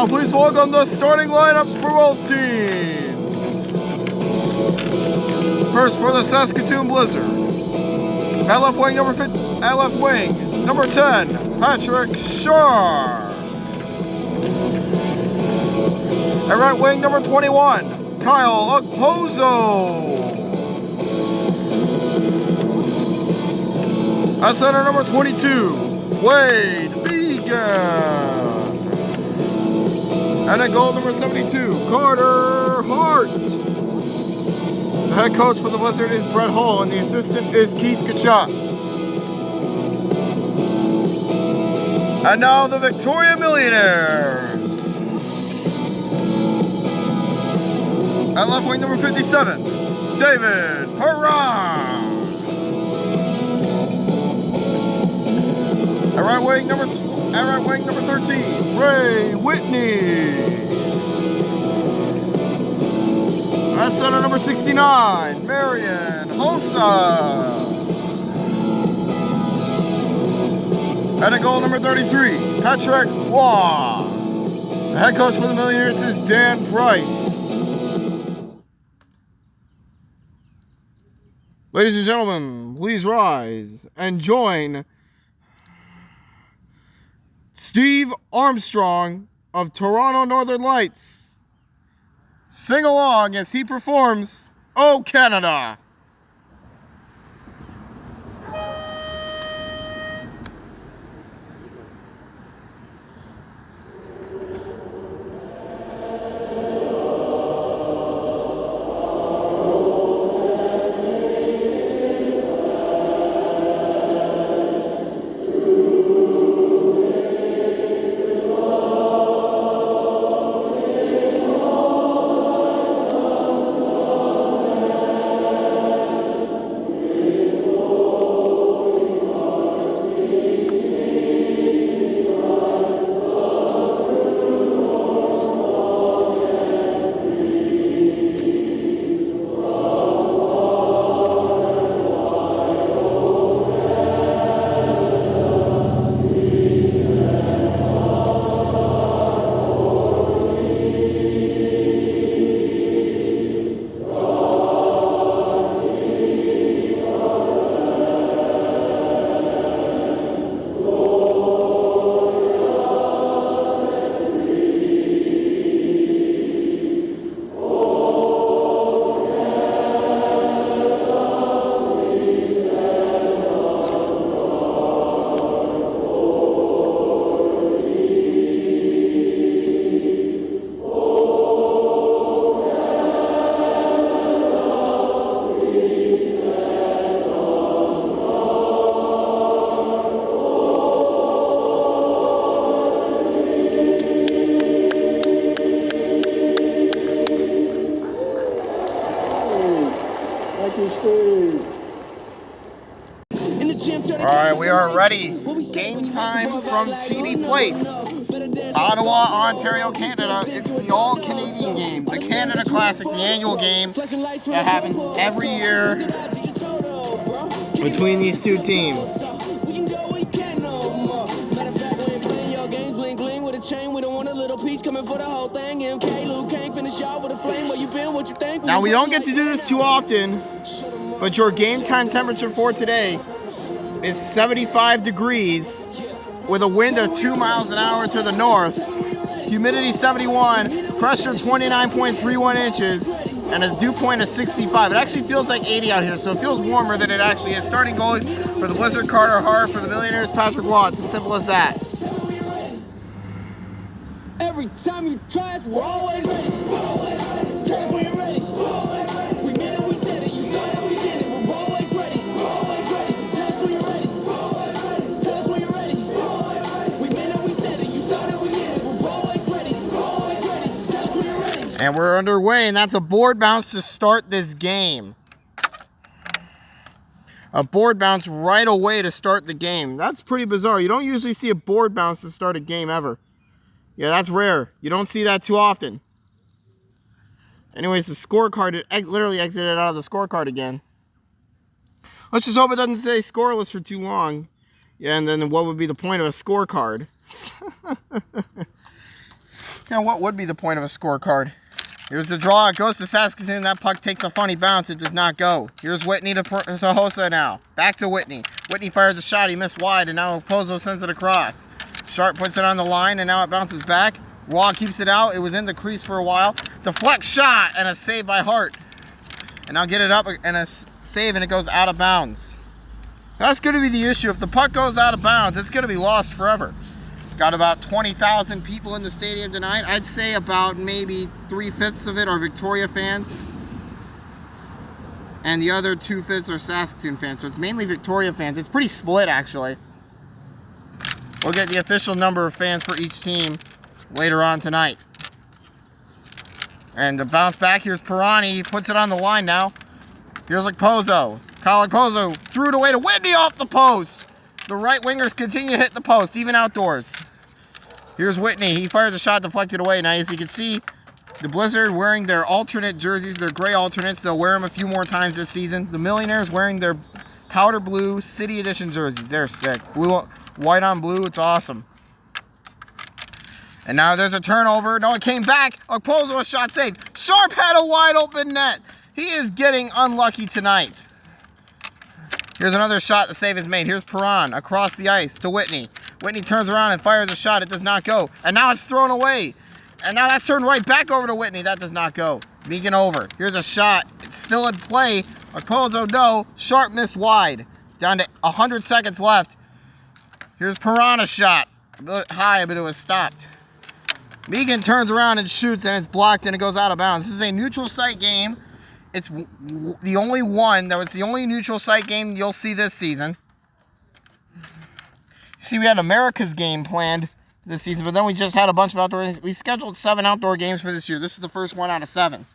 Now please welcome the starting lineups for both teams. First for the Saskatoon Blizzard. At left wing, number 10, Patrick Shore. At right wing, number 21, Kyle Okposo. At center, number 22, Wade Began. And at goal, number 72, Carter Hart. The head coach for the Blizzard is Brett Hall, and the assistant is Keith Kachuk. And now the Victoria Millionaires. At left wing, number 57, David Perron. At right wing, number 13, Ray Whitney. At center, number 69, Marion Hossa. And at goal, number 33, Patrick Waugh. The head coach for the Millionaires is Dan Price. Ladies and gentlemen, please rise and join Steve Armstrong of Toronto Northern Lights. Sing along as he performs "Oh Canada." Alright, we are ready. Game time from TV Place. Ottawa, Ontario, Canada. It's the all-Canadian game. The Canada Classic, the annual game that happens every year between these two teams. Now, we don't get to do this too often, but your game time temperature for today is 75 degrees with a wind of 2 miles an hour to the north, humidity 71, pressure 29.31 inches, and a dew point of 65. It actually feels like 80 out here, so it feels warmer than it actually is. Starting goalie for the Blizzard, Carter Hart. For the Millionaires, Patrick Waugh. It's as simple as that. Every time you try us, we're always ready. Tell us when you're ready. We meant it, we said it. You started, we did it. We're always ready. Tell us when you're ready. Tell us when you're ready. We meant it, we said it. You started, we did it. We're always ready. Tell us when you're ready. And we're underway, and that's a board bounce to start this game. A board bounce right away to start the game. That's pretty bizarre. You don't usually see a board bounce to start a game ever. Yeah, that's rare. You don't see that too often. Anyways, the scorecard, it literally exited out of the scorecard again. Let's just hope it doesn't say scoreless for too long. Yeah, and then what would be the point of a scorecard? Now, what would be the point of a scorecard? Here's the draw. It goes to Saskatoon. That puck takes a funny bounce. It does not go. Here's Whitney to Hossa now. Back to Whitney. Whitney fires a shot. He missed wide, and now Pozo sends it across. Sharp puts it on the line, and now it bounces back. Waugh keeps it out. It was in the crease for a while. Deflect shot, and a save by Hart. And now get it up, and a save, and it goes out of bounds. That's going to be the issue. If the puck goes out of bounds, it's going to be lost forever. Got about 20,000 people in the stadium tonight. I'd say about maybe 3/5 of it are Victoria fans. And the other 2/5 are Saskatoon fans. So it's mainly Victoria fans. It's pretty split, actually. We'll get the official number of fans for each team later on tonight. And to bounce back, here's Pirani. He puts it on the line now. Here's Pozo. Kyle Pozo threw it away to Whitney off the post. The right wingers continue to hit the post, even outdoors. Here's Whitney. He fires a shot deflected away. Now, as you can see, the Blizzard wearing their alternate jerseys, their gray alternates. They'll wear them a few more times this season. The Millionaires wearing their powder blue City Edition jerseys. They're sick. Blue, white on blue. It's awesome. And now there's a turnover. No, it came back. Pozo, a shot saved. Sharp had a wide open net. He is getting unlucky tonight. Here's another shot. The save is made. Here's Perron across the ice to Whitney. Whitney turns around and fires a shot. It does not go. And now it's thrown away. And now that's turned right back over to Whitney. That does not go. Megan over. Here's a shot. It's still in play. Pozo, no. Sharp missed wide. Down to 100 seconds left. Here's Perron, a shot. A bit high, but it was stopped. Megan turns around and shoots, and it's blocked, and it goes out of bounds. This is a neutral site game. It's the only one, that was the only neutral site game you'll see this season. You see, we had America's game planned this season, but then we just had a bunch of outdoor games. We scheduled 7 outdoor games for this year. This is the first one out of 7.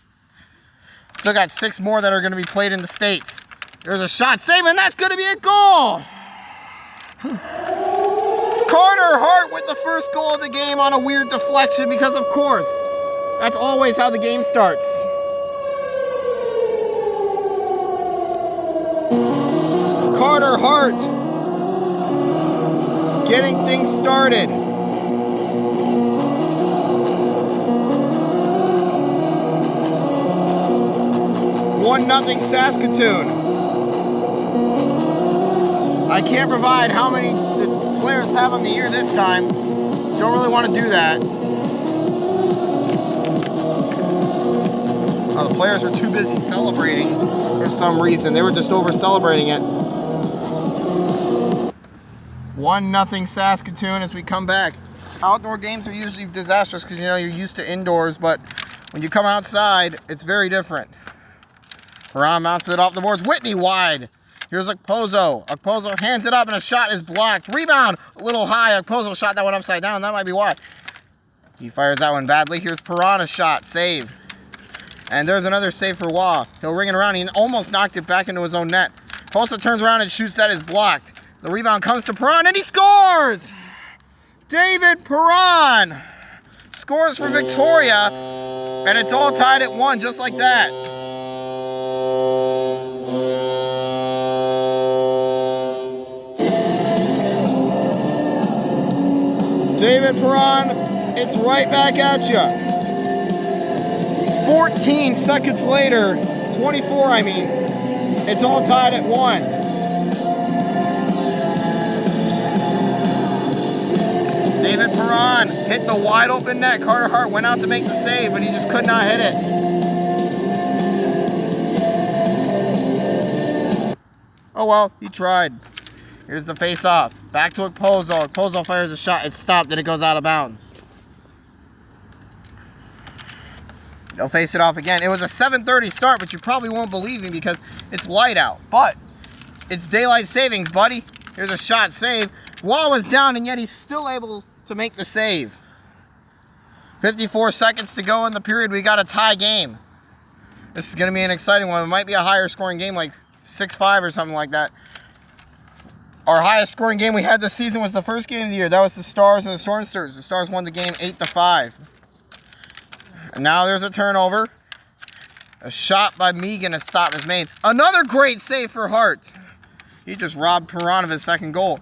Still got 6 more that are going to be played in the States. There's a shot save, and that's going to be a goal! Carter Hart with the first goal of the game on a weird deflection, because of course, that's always how the game starts. Carter Hart getting things started. 1-0 Saskatoon. I can't provide how many the players have on the year this time. Don't really want to do that. Oh, the players are too busy celebrating for some reason. They were just over celebrating it. 1-0 Saskatoon as we come back. Outdoor games are usually disastrous because, you know, you're used to indoors, but when you come outside, it's very different. Ron mounts it off the boards. Whitney wide. Here's Pozo. Pozo hands it up, and a shot is blocked. Rebound a little high. Pozo shot that one upside down. That might be why. He fires that one badly. Here's Piranha's shot. Save. And there's another save for Waugh. He'll ring it around. He almost knocked it back into his own net. Pozo turns around and shoots. That is blocked. The rebound comes to Perron, and he scores! David Perron scores for Victoria, and it's all tied at 1, just like that. David Perron, it's right back at you. 14 seconds later, 24 I mean, it's all tied at 1. David Perron hit the wide open net. Carter Hart went out to make the save, but he just could not hit it. Oh well, he tried. Here's the face-off. Back to Pozo. Pozo fires a shot. It's stopped, and it goes out of bounds. They'll face it off again. It was a 7:30 start, but you probably won't believe me because it's light out. But it's daylight savings, buddy. Here's a shot save. Waugh was down, and yet he's still able to make the save. 54 seconds to go in the period. We got a tie game. This is going to be an exciting one. It might be a higher scoring game, like 6-5 or something like that. Our highest scoring game we had this season was the first game of the year. That was the Stars and the Stormsters. The Stars won the game 8-5. And now there's a turnover. A shot by Megan. A stop is made. Another great save for Hart. He just robbed Perron of his second goal.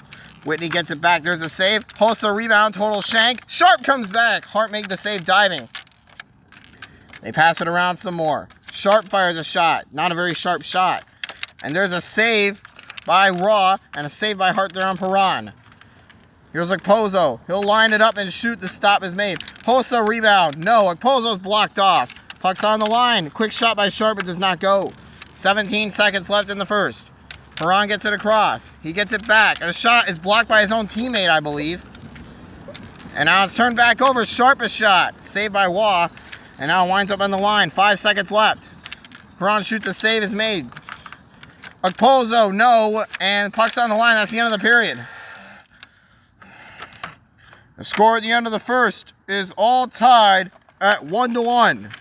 Whitney gets it back. There's a save. Hossa rebound, total shank. Sharp comes back. Hart made the save diving. They pass it around some more. Sharp fires a shot. Not a very sharp shot. And there's a save by Raw and a save by Hart there on Perron. Here's Okposo. He'll line it up and shoot. The stop is made. Hossa rebound. No, Okposo's blocked off. Puck's on the line. Quick shot by Sharp. It does not go. 17 seconds left in the first. Perron gets it across. He gets it back. And a shot is blocked by his own teammate, I believe. And now it's turned back over. Sharpest shot. Saved by Waugh. And now it winds up on the line. 5 seconds left. Perron shoots. A save is made. Okposo, no. And puck's on the line. That's the end of the period. The score at the end of the first is all tied at 1-1.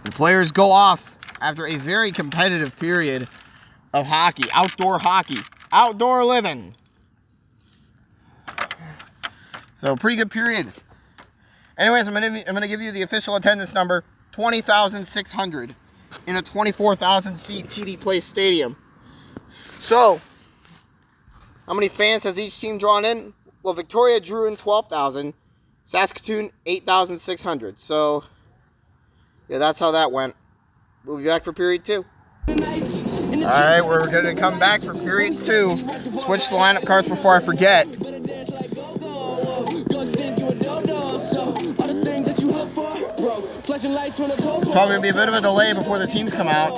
The players go off after a very competitive period of hockey, outdoor living. So pretty good period. Anyways, I'm gonna give you the official attendance number: 20,600 in a 24,000 seat TD Place Stadium. So, how many fans has each team drawn in? Well, Victoria drew in 12,000, Saskatoon 8,600. So, yeah, that's how that went. We'll be back for period 2. Alright, we're going to come back for period 2. Switch the lineup cards before I forget. There's probably going to be a bit of a delay before the teams come out.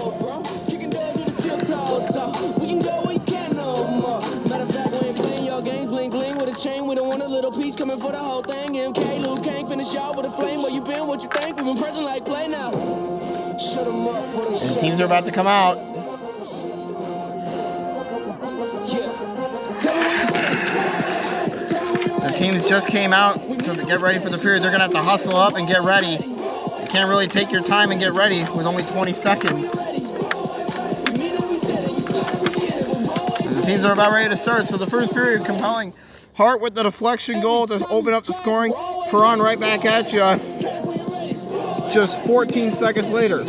Chain, we don't want a little piece coming for the whole thing. MK, Luke can't finish y'all with a flame. Where you been, what you think? We've been present like play now. Shut them up for And the teams are about to come out. The teams just came out to get ready for the period. They're going to have to hustle up and get ready. You can't really take your time and get ready with only 20 seconds. The teams are about ready to start. So the first period, compelling. Hart with the deflection goal to open up the scoring. Perron right back at you just 14 seconds later.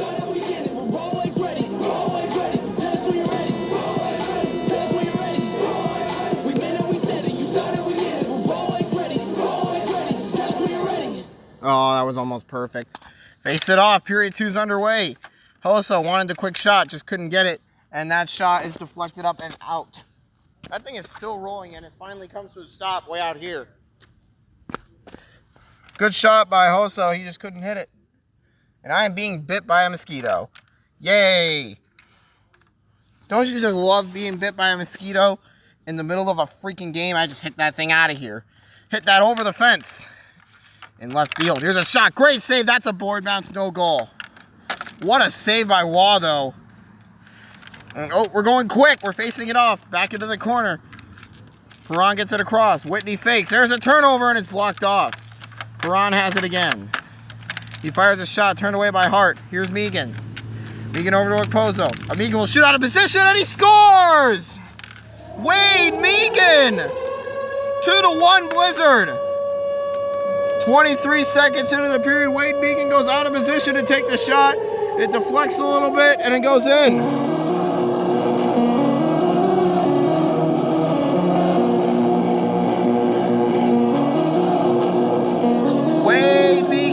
Oh, that was almost perfect. Face it off. Period 2's underway. Hossa wanted the quick shot, just couldn't get it. And that shot is deflected up and out. That thing is still rolling, and it finally comes to a stop way out here. Good shot by Hossa. He just couldn't hit it. And I am being bit by a mosquito. Yay! Don't you just love being bit by a mosquito in the middle of a freaking game? I just hit that thing out of here. Hit that over the fence in left field. Here's a shot. Great save. That's a board bounce, no goal. What a save by Waugh, though. And, oh, we're going quick. We're facing it off. Back into the corner. Perron gets it across. Whitney fakes. There's a turnover, and it's blocked off. Perron has it again. He fires a shot, turned away by Hart. Here's Megan. Megan over to Okposo. Megan will shoot out of position, and he scores! Wade Megan! 2-1 Blizzard. 23 seconds into the period, Wade Megan goes out of position to take the shot. It deflects a little bit, and it goes in.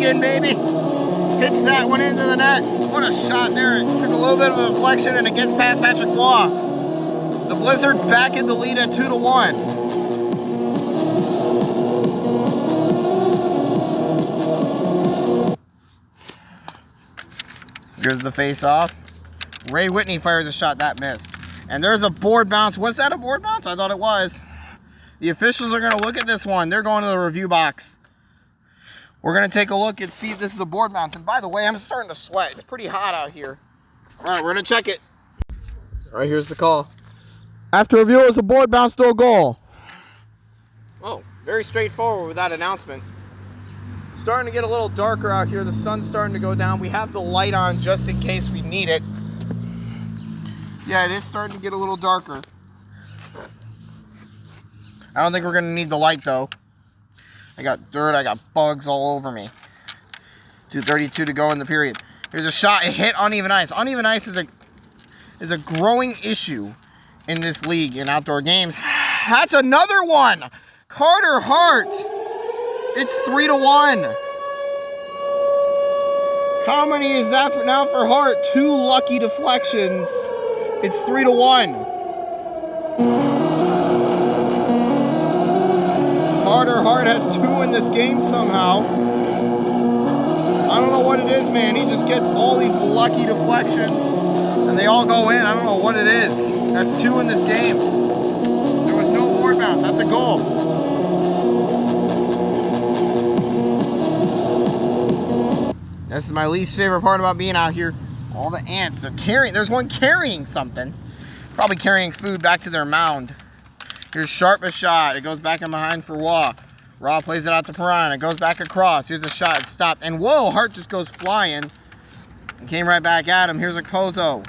Baby, hits that one into the net. What a shot there. It took a little bit of a deflection and it gets past Patrick Waugh. The Blizzard back in the lead at 2-1. Here's the face-off. Ray Whitney fires a shot. That missed. And there's a board bounce. Was that a board bounce? I thought it was. The officials are going to look at this one. They're going to the review box. We're going to take a look and see if this is a board bounce. And by the way, I'm starting to sweat. It's pretty hot out here. All right, we're going to check it. All right, here's the call. After review, it was a board bounce, no goal. Oh, very straightforward with that announcement. It's starting to get a little darker out here. The sun's starting to go down. We have the light on just in case we need it. Yeah, it is starting to get a little darker. I don't think we're going to need the light, though. I got dirt, I got bugs all over me. 2:32 to go in the period. Here's a shot, it hit uneven ice. Uneven ice is a growing issue in this league in outdoor games. That's another one. Carter Hart. It's 3-1. How many is that now for Hart? 2 lucky deflections. It's 3-1. Carter Hart has 2 in this game somehow. I don't know what it is, man. He just gets all these lucky deflections and they all go in. I don't know what it is. That's 2 in this game. There was no board bounce. That's a goal. This is my least favorite part about being out here. All the ants. They're carrying. There's one carrying something. Probably carrying food back to their mound. Here's Sharp's shot. It goes back in behind for Waugh. Raw plays it out to Perron. It goes back across. Here's a shot. It's stopped. And whoa, Hart just goes flying. And came right back at him. Here's Okposo.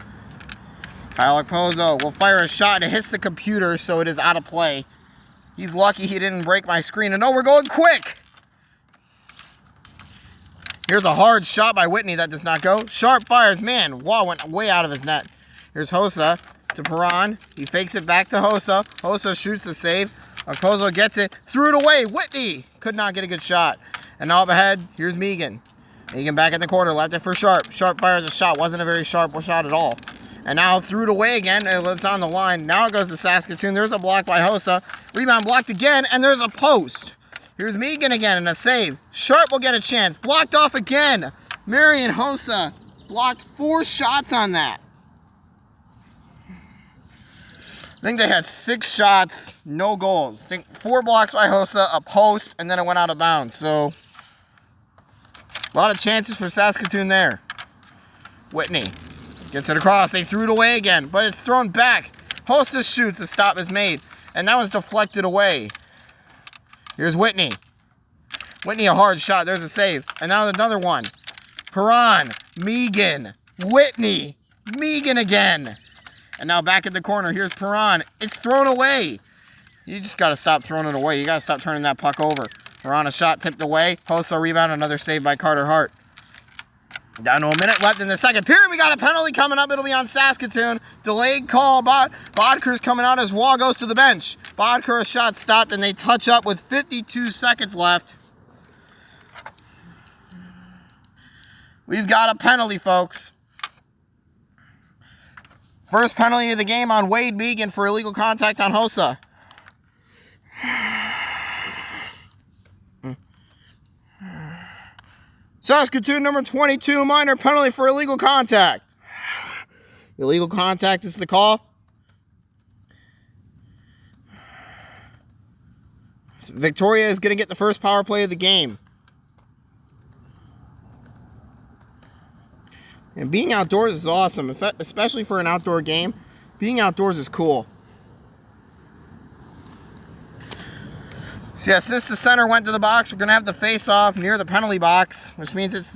Kyle Okposo will fire a shot. It hits the computer, so it is out of play. He's lucky he didn't break my screen. And no, we're going quick. Here's a hard shot by Whitney that does not go. Sharp fires. Man, Waugh went way out of his net. Here's Hossa to Perron. He fakes it back to Hossa. Hossa shoots the save. Okposo gets it. Threw it away. Whitney could not get a good shot. And now up ahead, here's Megan. Megan back in the corner. Left it for Sharp. Sharp fires a shot. Wasn't a very sharp shot at all. And now threw it away again. It's on the line. Now it goes to Saskatoon. There's a block by Hossa. Rebound blocked again. And there's a post. Here's Megan again and a save. Sharp will get a chance. Blocked off again. Marian Hossa blocked 4 shots on that. I think they had 6 shots, no goals. I think 4 blocks by Hossa, a post, and then it went out of bounds. So, a lot of chances for Saskatoon there. Whitney gets it across. They threw it away again, but it's thrown back. Hossa shoots. The stop is made, and that was deflected away. Here's Whitney. Whitney, a hard shot. There's a save. And now another one. Perron, Megan, Whitney, Megan again. And now back in the corner. Here's Perron. It's thrown away. You just got to stop throwing it away. You got to stop turning that puck over. Perron, a shot tipped away. Hossa rebound. Another save by Carter Hart. Down to a minute left in the second period. We got a penalty coming up. It'll be on Saskatoon. Delayed call. Bodker's coming out as Waugh goes to the bench. Bodker, a shot stopped, and they touch up with 52 seconds left. We've got a penalty, folks. First penalty of the game on Wade Megan for illegal contact on Hossa. Saskatoon number 22, minor penalty for illegal contact. Illegal contact is the call. Victoria is going to get the first power play of the game. And being outdoors is awesome, especially for an outdoor game. Being outdoors is cool. So yeah, since the center went to the box, we're going to have the face-off near the penalty box, which means it's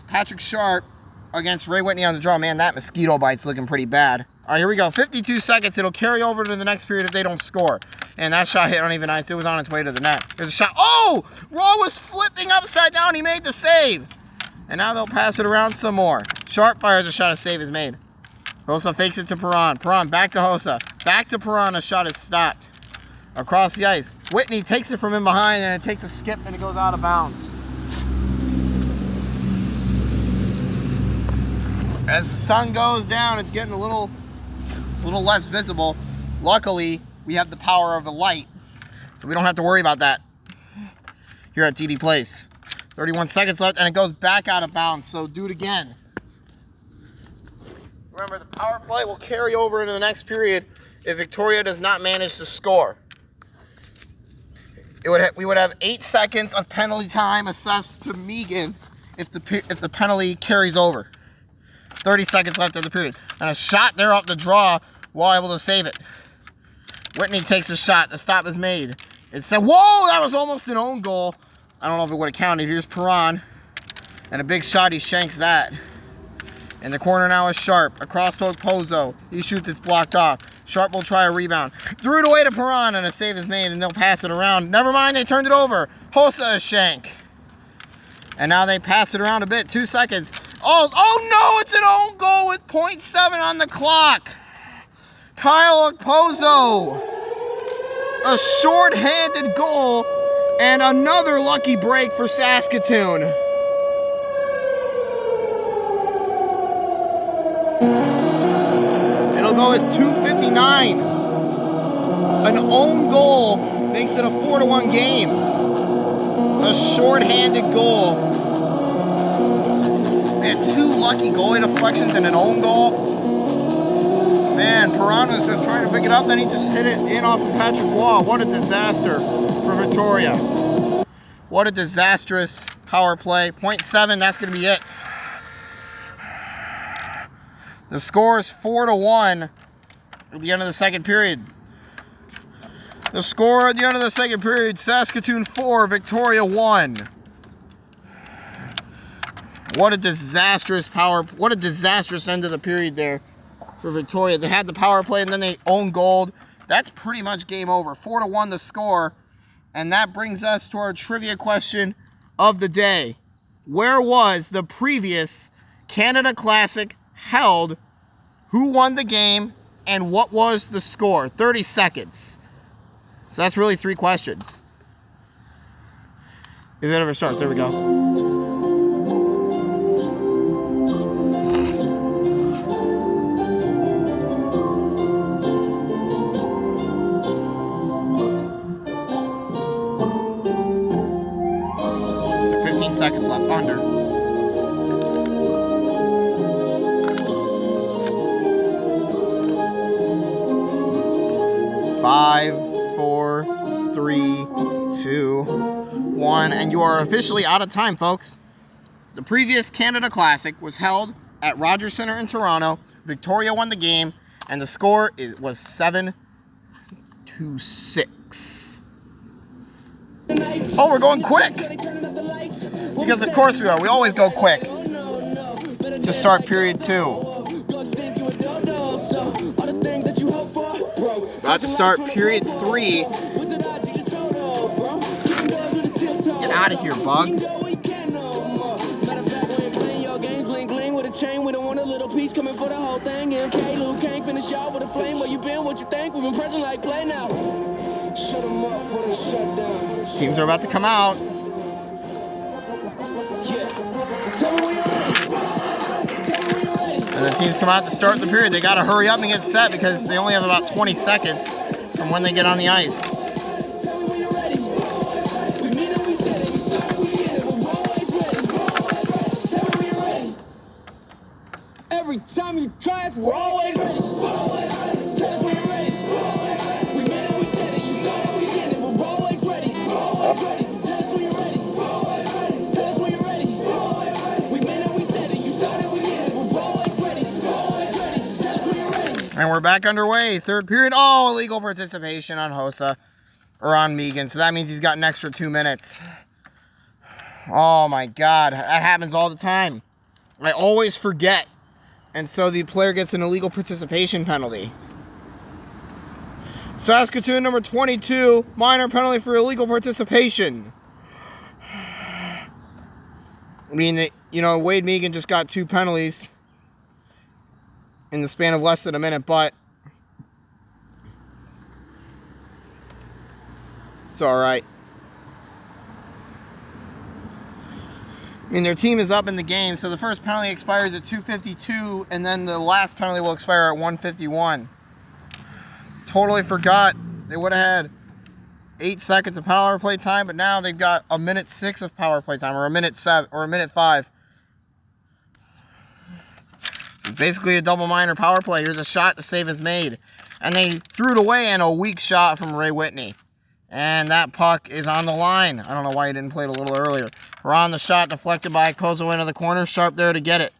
Patrick Sharp against Ray Whitney on the draw. Man, that mosquito bite's looking pretty bad. All right, here we go. 52 seconds. It'll carry over to the next period if they don't score. And that shot hit uneven ice. It was on its way to the net. There's a shot. Oh! Raw was flipping upside down. He made the save. And now they'll pass it around some more. Sharp fires a shot. A save is made. Hossa fakes it to Perron. Perron back to Hossa. Back to Perron. A shot is stopped. Across the ice. Whitney takes it from in behind, and it takes a skip, and it goes out of bounds. As the sun goes down, it's getting a little less visible. Luckily, we have the power of the light, so we don't have to worry about that here at TD Place. 31 seconds left, and it goes back out of bounds, so do it again. Remember, the power play will carry over into the next period if Victoria does not manage to score. We would have 8 seconds of penalty time assessed to Megan if the penalty carries over. 30 seconds left of the period. And a shot there off the draw while able to save it. Whitney takes a shot. The stop is made. It's said, whoa, that was almost an own goal. I don't know if it would have counted. Here's Perron. And a big shot. He shanks that. In the corner now is Sharp. Across to Okposo. He shoots. It's blocked off. Sharp will try a rebound. Threw it away to Perron, and a save is made, and they'll pass it around. Never mind, they turned it over. Hossa a shank. And now they pass it around a bit. 2 seconds. Oh no, it's an own goal with 0.7 on the clock. Kyle Okposo. A short-handed goal and another lucky break for Saskatoon. It'll go as 2:59. An own goal makes it a 4-1 game. A short-handed goal. Man, 2 lucky goalie deflections and an own goal. Man, Piranha's was trying to pick it up, then he just hit it in off of Patrick Waugh. What a disaster for Victoria. What a disastrous power play. 0.7, that's going to be it. The score is 4-1 at the end of the second period. The score at the end of the second period, Saskatoon 4, Victoria 1. What a disastrous end of the period there for Victoria. They had the power play and then they own goal. That's pretty much game over. 4-1 the score. And that brings us to our trivia question of the day. Where was the previous Canada Classic held? Who won the game? And what was the score? 30 seconds. So that's really 3 questions. If it ever starts, there we go. Seconds left under. 5, 4, 3, 2, 1, and you are officially out of time, folks. The previous Canada Classic was held at Rogers Centre in Toronto. Victoria won the game, and the score was 7-6. Oh, we're going quick! Because of course we are. We always go quick to start period 2. About to start period 3. Get out of here, bug. We don't want a little piece coming for the whole thing. MK, Luke can't finish y'all with a flame. Where you been, what you think? We've been pressing like play now. Shut them up before they shut down. Teams are about to come out. And the teams come out to start the period. They got to hurry up and get set because they only have about 20 seconds from when they get on the ice. Every time you try us, we're always ready. Tell us when you're ready. We meant it, we said it. You started, we did it. We're always ready. Always ready. Tell us when you're ready. Tell us when you're ready. We meant it, we said it. You started, we did it. We're always ready. Always ready. Tell us when you're ready. And we're back underway. Third period. Oh, illegal participation on Hossa. Or on Megan. So that means he's got an extra 2 minutes. Oh my God. That happens all the time. I always forget. And so the player gets an illegal participation penalty. Saskatoon number 22, minor penalty for illegal participation. I mean, you know, Wade Megan just got 2 penalties in the span of less than a minute, but it's all right. I mean, their team is up in the game, so the first penalty expires at 2:52, and then the last penalty will expire at 1:51. Totally forgot. They would have had 8 seconds of power play time, but now they've got a minute 6 of power play time, or a minute 7, or a minute 5. It's basically a double minor power play. Here's a shot the save is made. And they threw it away in a weak shot from Ray Whitney. And that puck is on the line. I don't know why he didn't play it a little earlier. We're on the shot, deflected by Kozo into the corner. Sharp there to get it.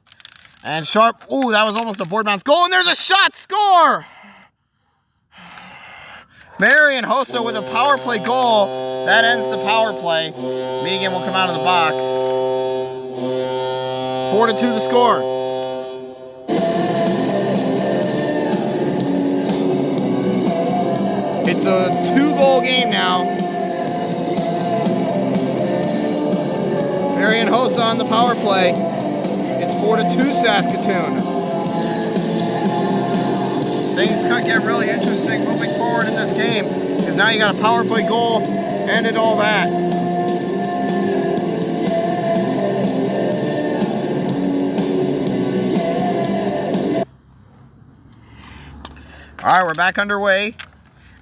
And Sharp, ooh, that was almost a board bounce goal, and there's a shot, score! Marion Hossa with a power play goal. That ends the power play. Megan will come out of the box. 4-2 the score. It's a 2-goal game now. Marion Hossa on the power play. It's 4-2 Saskatoon. Things could get really interesting moving forward in this game because now you got a power play goal, ended all that. All right, we're back underway.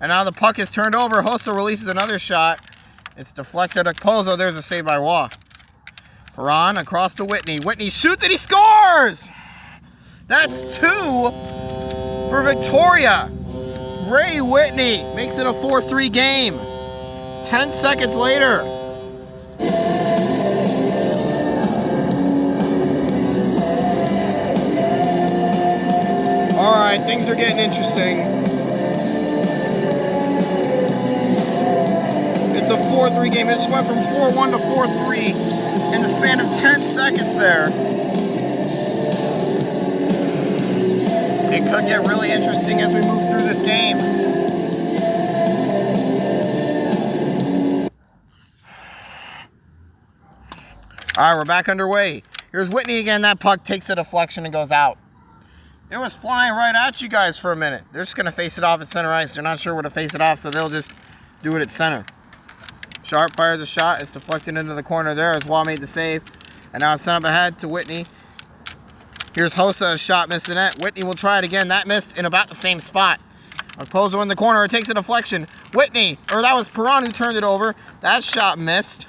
And now the puck is turned over. Hossa releases another shot. It's deflected. Okposo. There's a save by Waugh. Perron across to Whitney. Whitney shoots and he scores! That's 2 for Victoria. Ray Whitney makes it a 4-3 game. 10 seconds later. All right, things are getting interesting. It's a 4-3 game. It just went from 4-1 to 4-3 in the span of 10 seconds there. It could get really interesting as we move through this game. All right, we're back underway. Here's Whitney again. That puck takes a deflection and goes out. It was flying right at you guys for a minute. They're just going to face it off at center ice. They're not sure where to face it off, so they'll just do it at center. Sharp fires a shot. It's deflected into the corner there as Waugh made the save. And now it's sent up ahead to Whitney. Here's Hossa, a shot missed the net. Whitney will try it again. That missed in about the same spot. Okposo in the corner. It takes a deflection. Whitney, or that was Perron who turned it over. That shot missed.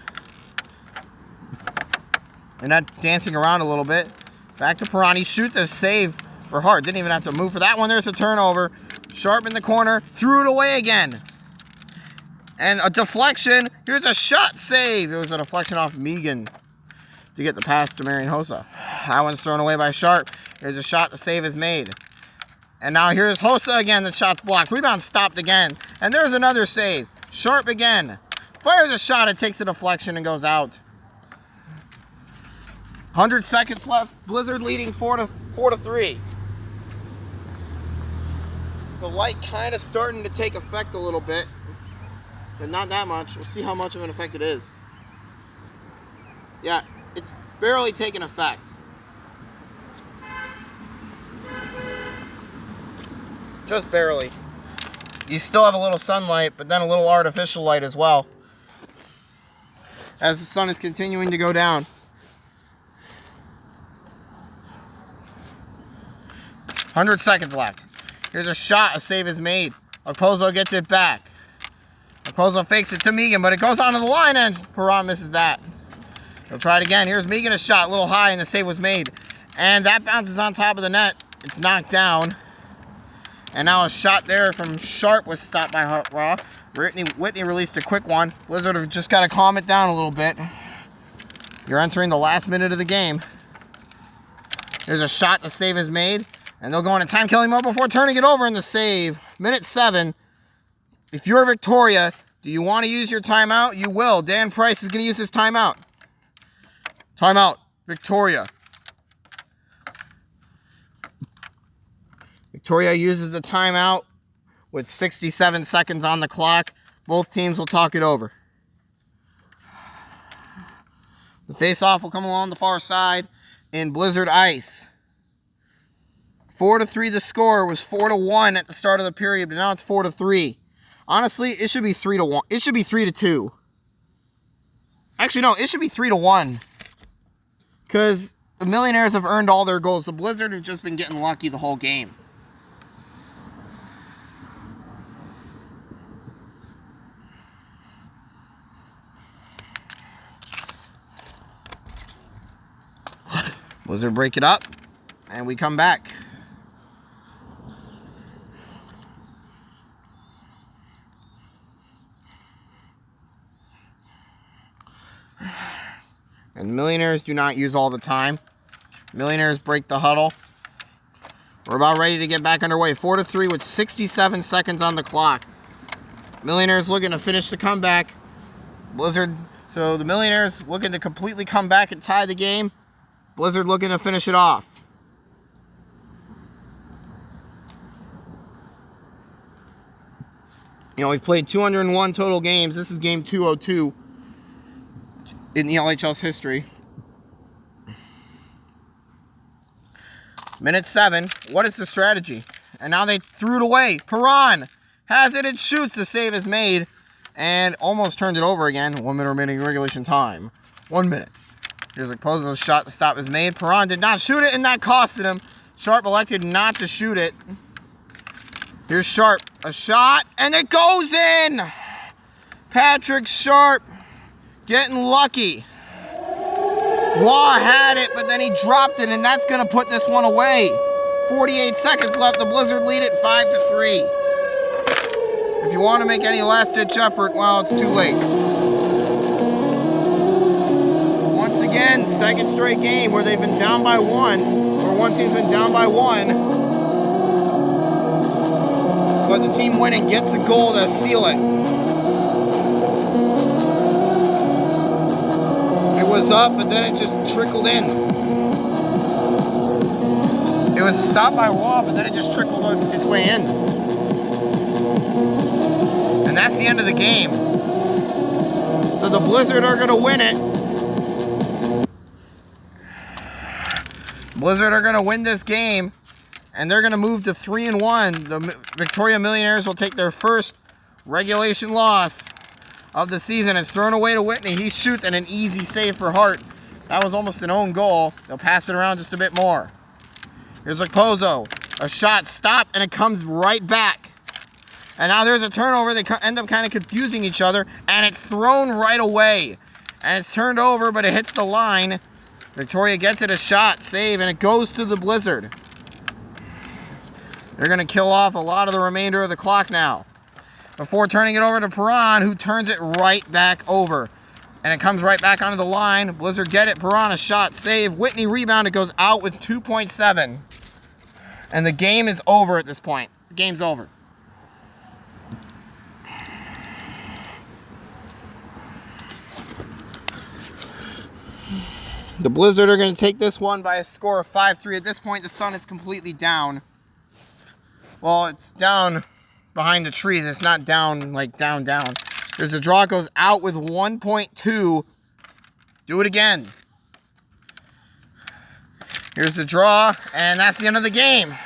And that dancing around a little bit. Back to Perron. He shoots a save for Hart. Didn't even have to move for that one. There's a turnover. Sharp in the corner. Threw it away again. And a deflection. Here's a shot save. It was a deflection off Megan to get the pass to Marian Hossa. That one's thrown away by Sharp. Here's a shot. The save is made. And now here's Hossa again. The shot's blocked. Rebound stopped again. And there's another save. Sharp again. Fires a shot. It takes a deflection and goes out. 100 seconds left. Blizzard leading 4-3. The light kind of starting to take effect a little bit, but not that much. We'll see how much of an effect it is. Yeah, it's barely taking effect. Just barely. You still have a little sunlight, but then a little artificial light as well, as the sun is continuing to go down. 100 seconds left. Here's a shot. A save is made. Okposo gets it back. Okposo fakes it to Megan, but it goes onto the line, and Perron misses that. He'll try it again. Here's Megan, a shot. A little high, and the save was made. And that bounces on top of the net. It's knocked down. And now a shot there from Sharp was stopped by Raw. Whitney released a quick one. Blizzard have just got to calm it down a little bit. You're entering the last minute of the game. There's a shot. The save is made. And they'll go into time-killing mode before turning it over in the save. Minute 7. If you're Victoria, do you want to use your timeout? You will. Dan Price is going to use his timeout. Timeout. Victoria. Victoria uses the timeout with 67 seconds on the clock. Both teams will talk it over. The face-off will come along the far side in Blizzard ice. 4-3 the score. Was 4-1 at the start of the period, but now it's 4-3. Honestly, it should be 3-1. It should be 3-2. Actually, no, it should be 3-1. Because the Millionaires have earned all their goals. The Blizzard have just been getting lucky the whole game. Blizzard break it up, and we come back. And Millionaires do not use all the time. Millionaires break the huddle. We're about ready to get back underway. 4-3 with 67 seconds on the clock. Millionaires looking to finish the comeback. Blizzard, so the Millionaires looking to completely come back and tie the game. Blizzard looking to finish it off. You know, we've played 201 total games. This is game 202 in the LHL's history. Minute 7. What is the strategy? And now they threw it away. Perron has it and shoots. The save is made and almost turned it over again. 1 minute remaining regulation time. 1 minute. Here's a Pozo's shot. The stop is made. Perron did not shoot it, and that costed him. Sharp elected not to shoot it. Here's Sharp. A shot, and it goes in. Patrick Sharp getting lucky. Waugh had it, but then he dropped it, and that's going to put this one away. 48 seconds left. The Blizzard lead it 5-3. If you want to make any last-ditch effort, well, it's too late. Once again, second straight game where they've been down by one, or one team's been down by one, but the team winning gets the goal to seal it. It was up, but then it just trickled in. It was stopped by Waugh, but then it just trickled its way in. And that's the end of the game. So the Blizzard are going to win it. Blizzard are going to win this game, and they're going to move to 3-1. The Victoria Millionaires will take their first regulation loss of the season. It's thrown away to Whitney. He shoots, and an easy save for Hart. That was almost an own goal. They'll pass it around just a bit more. Here's Pozo. A shot stopped, and it comes right back. And now there's a turnover. They end up kind of confusing each other, and it's thrown right away. And it's turned over, but it hits the line. Victoria gets it, a shot, save, and it goes to the Blizzard. They're going to kill off a lot of the remainder of the clock now, before turning it over to Perron, who turns it right back over. And it comes right back onto the line. Blizzard get it. Perron, a shot, save. Whitney rebound. It goes out with 2.7. And the game is over at this point. The game's over. The Blizzard are going to take this one by a score of 5-3. At this point, the sun is completely down. Well, it's down behind the trees. It's not down, like down. There's a draw. It goes out with 1.2. Do it again. Here's the draw, and that's the end of the game.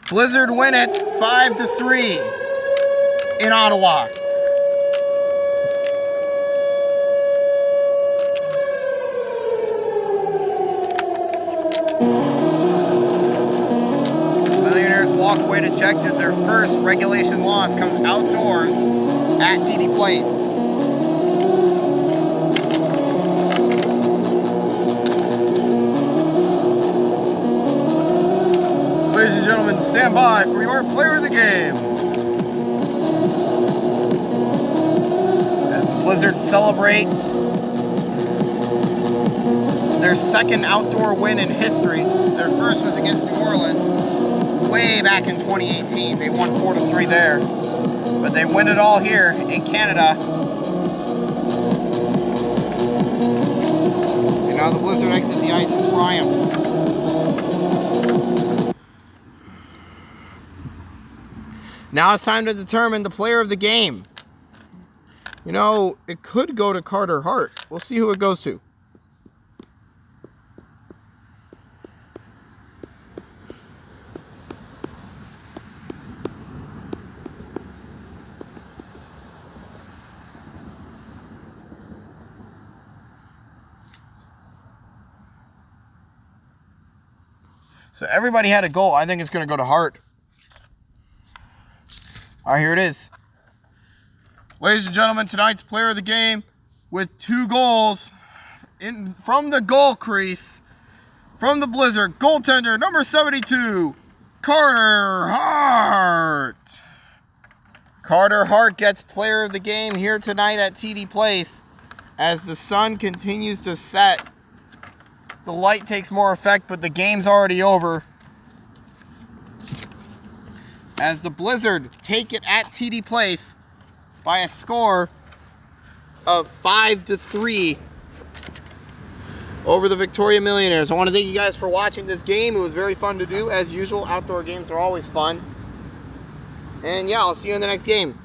Blizzard win it 5-3 in Ottawa. Walk away dejected. Their first regulation loss comes outdoors at TD Place. Ladies and gentlemen, stand by for your player of the game. As the Blizzards celebrate their second outdoor win in history. Their first was against New Orleans way back in 2018. They won 4-3 there, but they win it all here in Canada. And now the Blizzard exit the ice in triumph. Now it's time to determine the player of the game. You know, it could go to Carter Hart. We'll see who it goes to. So everybody had a goal. I think it's going to go to Hart. All right, here it is. Ladies and gentlemen, tonight's player of the game with 2 goals from the goal crease, from the Blizzard, goaltender number 72, Carter Hart. Carter Hart gets player of the game here tonight at TD Place as the sun continues to set. The light takes more effect, but the game's already over. As the Blizzard take it at TD Place by a score of 5-3 over the Victoria Millionaires. I want to thank you guys for watching this game. It was very fun to do. As usual, outdoor games are always fun. And yeah, I'll see you in the next game.